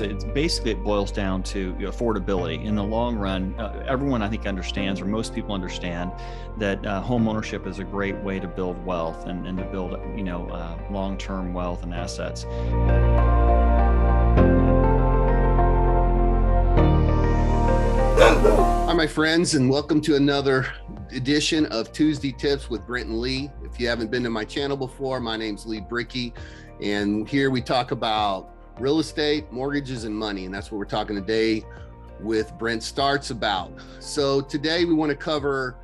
It's basically, it boils down to affordability. In the long run, everyone I think understands, or most people understand, that home ownership is a great way to build wealth and to build long-term wealth and assets. Hi, my friends, and welcome to another edition of Tuesday Tips with Brent and Lee. If you haven't been to my channel before, my name's Lee Brickey, and here we talk about real estate, mortgages, and money, and that's what we're talking today with Brent Starts about. So today we want to cover,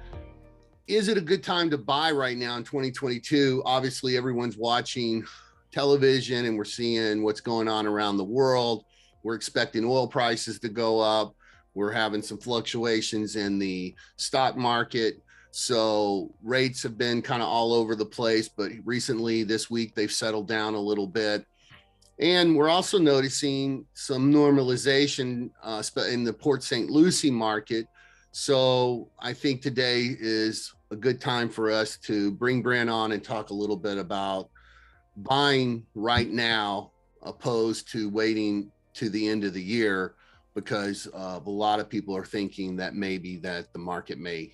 is it a good time to buy right now in 2022? Obviously, everyone's watching television and we're seeing what's going on around the world. We're expecting oil prices to go up. We're having some fluctuations in the stock market. So rates have been kind of all over the place, but recently this week they've settled down a little bit. And we're also noticing some normalization in the Port St. Lucie market. So I think today is a good time for us to bring Brent on and talk a little bit about buying right now, opposed to waiting to the end of the year, because a lot of people are thinking that maybe that the market may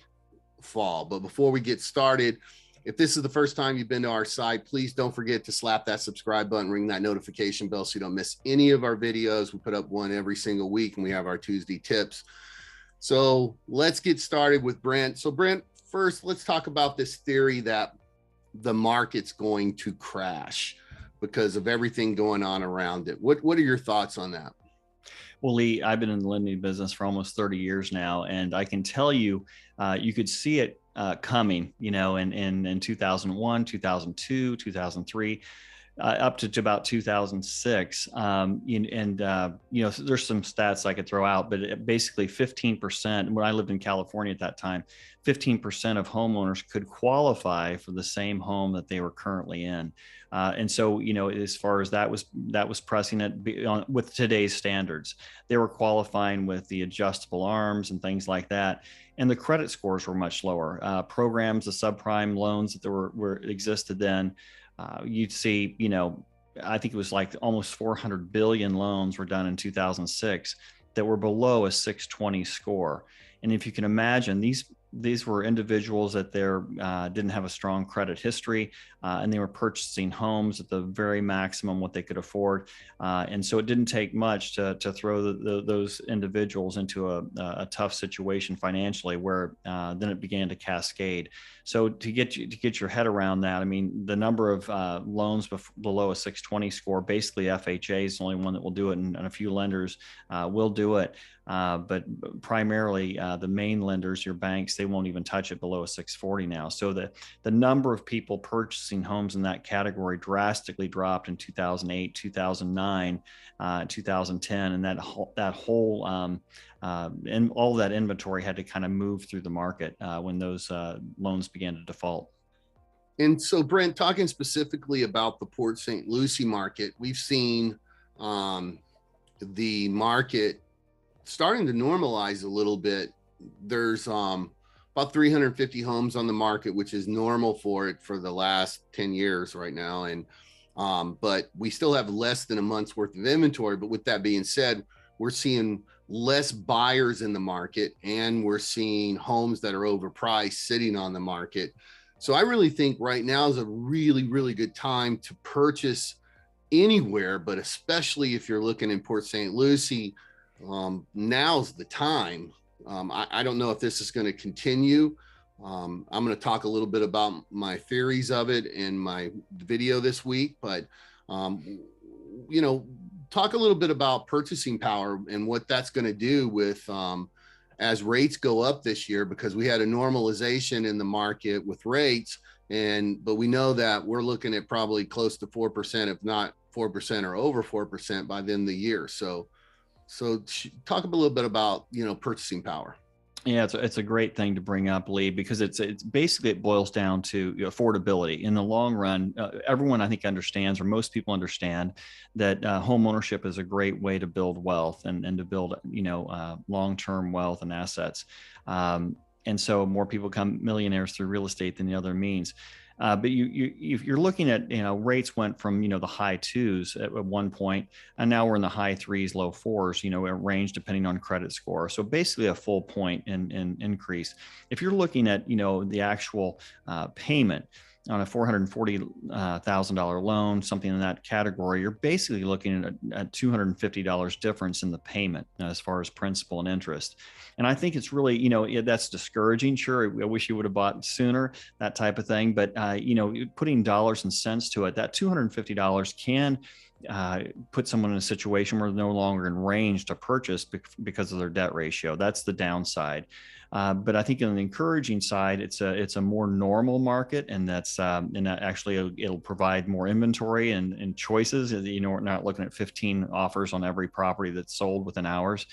fall. But before we get started, if this is the first time you've been to our site, please don't forget to slap that subscribe button, ring that notification bell so you don't miss any of our videos. We put up one every single week and we have our Tuesday tips. So let's get started with Brent. So Brent, first, let's talk about this theory that the market's going to crash because of everything going on around it. What are your thoughts on that? Well, Lee, I've been in the lending business for almost 30 years now, and I can tell you, you could see it coming, in 2001, 2002, 2003, up to about 2006. There's some stats I could throw out, but basically 15%, when I lived in California at that time, 15% of homeowners could qualify for the same home that they were currently in. And so, as far as that was pressing it with today's standards, they were qualifying with the adjustable arms and things like that. And the credit scores were much lower. Programs, the subprime loans that were existed then, you'd see, I think it was like almost 400 billion loans were done in 2006 that were below a 620 score. And if you can imagine, these were individuals that didn't have a strong credit history, and they were purchasing homes at the very maximum what they could afford. And so it didn't take much to throw those individuals into a tough situation financially, where then it began to cascade. So to get your head around that, I mean, the number of loans below a 620 score, basically FHA is the only one that will do it, and a few lenders will do it. But primarily the main lenders, your banks, they won't even touch it below a 640 now. So the number of people purchasing homes in that category drastically dropped in 2008, 2009, 2010, and that whole and all of that inventory had to kind of move through the market when those loans began to default. And so, Brent, talking specifically about the Port St. Lucie market, we've seen the market starting to normalize a little bit. There's about 350 homes on the market, which is normal for it for the last 10 years right now. And but we still have less than a month's worth of inventory. But with that being said, we're seeing less buyers in the market, and we're seeing homes that are overpriced sitting on the market. So I really think right now is a really, really good time to purchase anywhere, but especially if you're looking in Port St. Lucie, now's the time. I don't know if this is going to continue. I'm going to talk a little bit about my theories of it in my video this week, but talk a little bit about purchasing power and what that's going to do with as rates go up this year, because we had a normalization in the market with rates, but we know that we're looking at probably close to 4%, if not 4% or over 4% by the end of the year. So talk a little bit about, purchasing power. Yeah, it's a great thing to bring up, Lee, because it's basically, it boils down to affordability. In the long run, everyone I think understands, or most people understand, that home ownership is a great way to build wealth and to build long-term wealth and assets. And so more people become millionaires through real estate than the other means. But if you're looking at, rates went from, the high twos at one point, and now we're in the high threes, low fours, a range depending on credit score. So basically a full point in increase. If you're looking at, the actual payment on a $440,000 loan, something in that category, you're basically looking at a $250 difference in the payment as far as principal and interest. And I think it's really, that's discouraging. Sure, I wish you would have bought sooner, that type of thing. But, putting dollars and cents to it, that $250 can put someone in a situation where they're no longer in range to purchase because of their debt ratio. That's the downside. But I think on the encouraging side, it's a more normal market, and and that actually it'll provide more inventory and choices. We're not looking at 15 offers on every property that's sold within hours.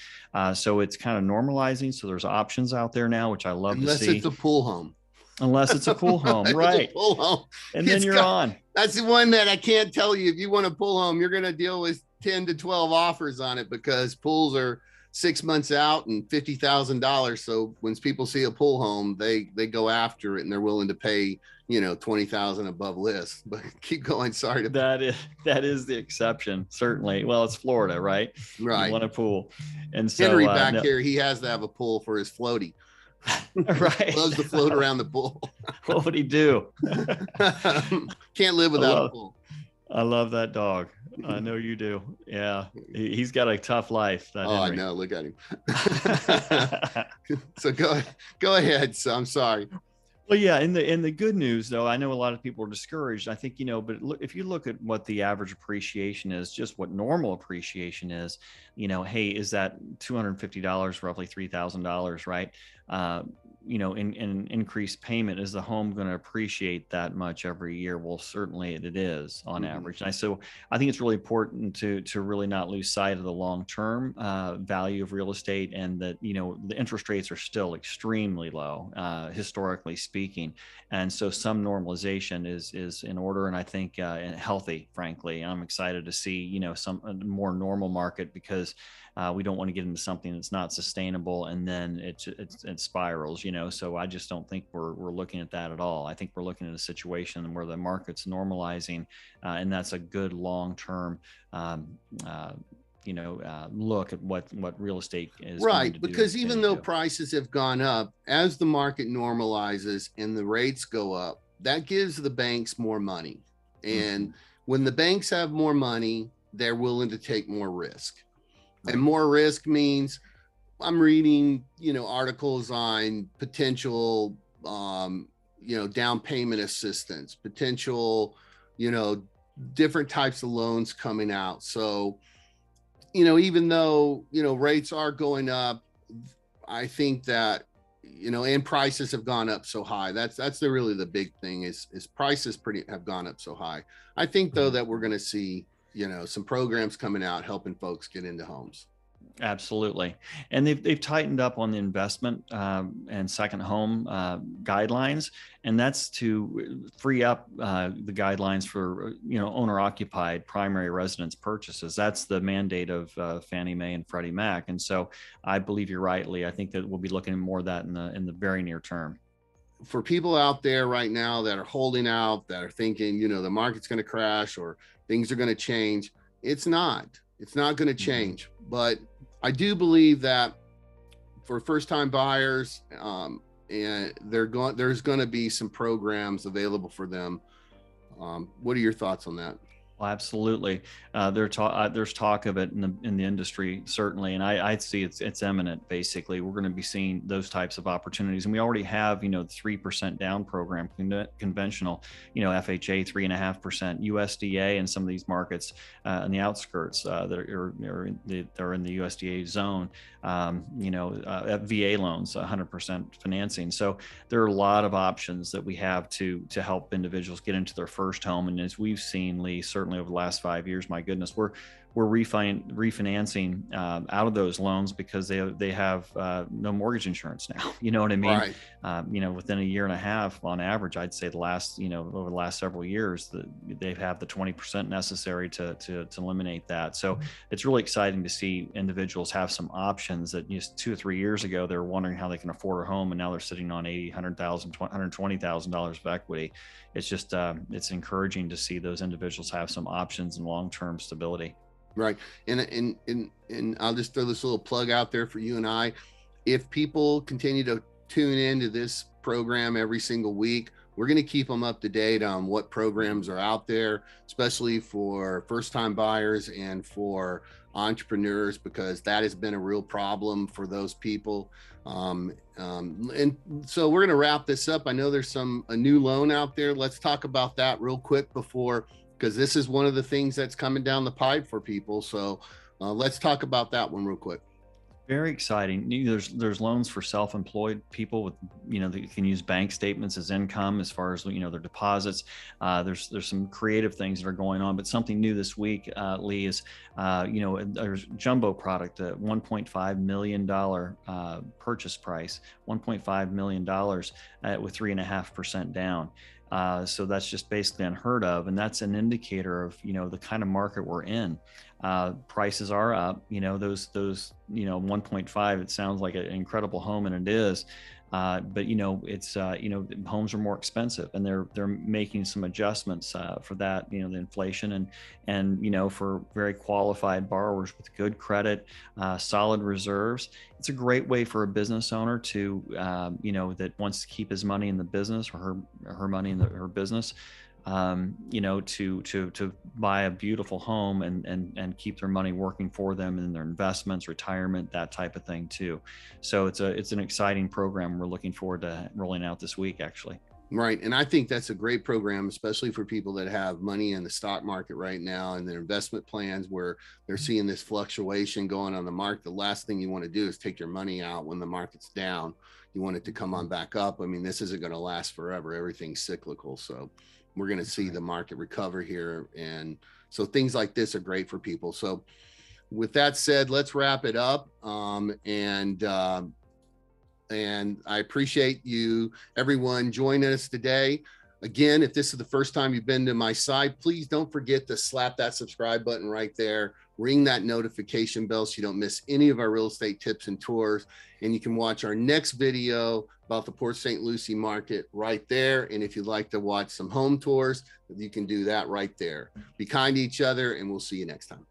So it's kind of normalizing. So there's options out there now, which I love to see. Unless it's a pool home. Unless it's a pool home, right? Pool home. And then you're on. That's the one that I can't tell you. If you want a pool home, you're going to deal with 10 to 12 offers on it, because pools are 6 months out and $50,000. So when people see a pool home, they go after it, and they're willing to pay, $20,000 above list. But keep going. Sorry to that is the exception, certainly. Well, it's Florida, right? Right. You want a pool, and so Henry back here, he has to have a pool for his floaty. Right. Loves to float around the pool. What would he do? Can't live without a pool. I love that dog. I know you do. Yeah. He's got a tough life. I know. Look at him. So go ahead. So I'm sorry. Well, yeah. In the good news, though, I know a lot of people are discouraged. I think, but if you look at what the average appreciation is, just what normal appreciation is, hey, is that $250, roughly $3,000, right? In increased payment, is the home going to appreciate that much every year? Well, certainly it is on average. And so I think it's really important to really not lose sight of the long-term value of real estate, and that, the interest rates are still extremely low, historically speaking. And so some normalization is in order, and I think healthy, frankly. I'm excited to see, some more normal market, because we don't want to get into something that's not sustainable, and then it spirals, So I just don't think we're looking at that at all. I think we're looking at a situation where the market's normalizing, and that's a good long-term, look at what real estate is. Right, because even though prices have gone up, as the market normalizes and the rates go up, that gives the banks more money. And when the banks have more money, they're willing to take more risk. And more risk means, I'm reading, articles on potential, down payment assistance, potential, different types of loans coming out. So, even though, rates are going up, I think that, and prices have gone up so high. That's really the big thing is prices have gone up so high. I think, though, that we're going to see, some programs coming out helping folks get into homes. Absolutely. And they've tightened up on the investment and second home guidelines. And that's to free up the guidelines for, owner occupied primary residence purchases. That's the mandate of Fannie Mae and Freddie Mac. And so I believe you're right, Lee. I think that we'll be looking at more of that in the very near term. For people out there right now that are holding out, that are thinking, the market's going to crash or things are going to change, it's not going to change. But I do believe that for first-time buyers, and there's going to be some programs available for them. What are your thoughts on that? Well, absolutely. There's talk of it in the industry, certainly. And I see it's imminent. Basically, we're going to be seeing those types of opportunities. And we already have, the 3% down program, conventional, FHA 3.5%, USDA in some of these markets in the outskirts that are in the USDA zone, VA loans, 100% financing. So there are a lot of options that we have to help individuals get into their first home. And as we've seen, Lee, certainly over the last 5 years, my goodness, we're refinancing out of those loans because they have no mortgage insurance now. You know what I mean? Right. Within a year and a half, on average, I'd say over the last several years, that they have the 20% necessary to eliminate that. So it's really exciting to see individuals have some options that just 2 or 3 years ago they were wondering how they can afford a home, and now they're sitting on $80,000, $100,000, $120,000 of equity. It's just it's encouraging to see those individuals have some options and long-term stability. Right. And I'll just throw this little plug out there for you and I. If people continue to tune into this program every single week, we're going to keep them up to date on what programs are out there, especially for first-time buyers and for entrepreneurs, because that has been a real problem for those people. And so we're going to wrap this up. I know there's a new loan out there. Let's talk about that real quick because this is one of the things that's coming down the pipe for people. So let's talk about that one real quick. Very exciting. There's loans for self-employed people with, that can use bank statements as income as far as, their deposits. There's some creative things that are going on, but something new this week, Lee, is, there's jumbo product, a $1.5 million purchase price, $1.5 million with 3.5% down. So that's just basically unheard of. And that's an indicator of, the kind of market we're in. Prices are up, those 1.5, it sounds like an incredible home, and it is. But it's homes are more expensive, and they're making some adjustments for that, the inflation, and for very qualified borrowers with good credit, solid reserves. It's a great way for a business owner to that wants to keep his money in the business, or her money in her business, to buy a beautiful home and keep their money working for them in their investments, retirement, that type of thing too. So it's an exciting program. We're looking forward to rolling out this week, actually. Right. And I think that's a great program, especially for people that have money in the stock market right now and their investment plans where they're seeing this fluctuation going on the market. The last thing you want to do is take your money out when the market's down. You want it to come on back up. I mean, this isn't going to last forever. Everything's cyclical. So we're going to see the market recover here. And so things like this are great for people. So with that said, let's wrap it up. And I appreciate you, everyone, joining us today. Again, if this is the first time you've been to my site, please don't forget to slap that subscribe button right there. Ring that notification bell so you don't miss any of our real estate tips and tours. And you can watch our next video about the Port St. Lucie market right there. And if you'd like to watch some home tours, you can do that right there. Be kind to each other, and we'll see you next time.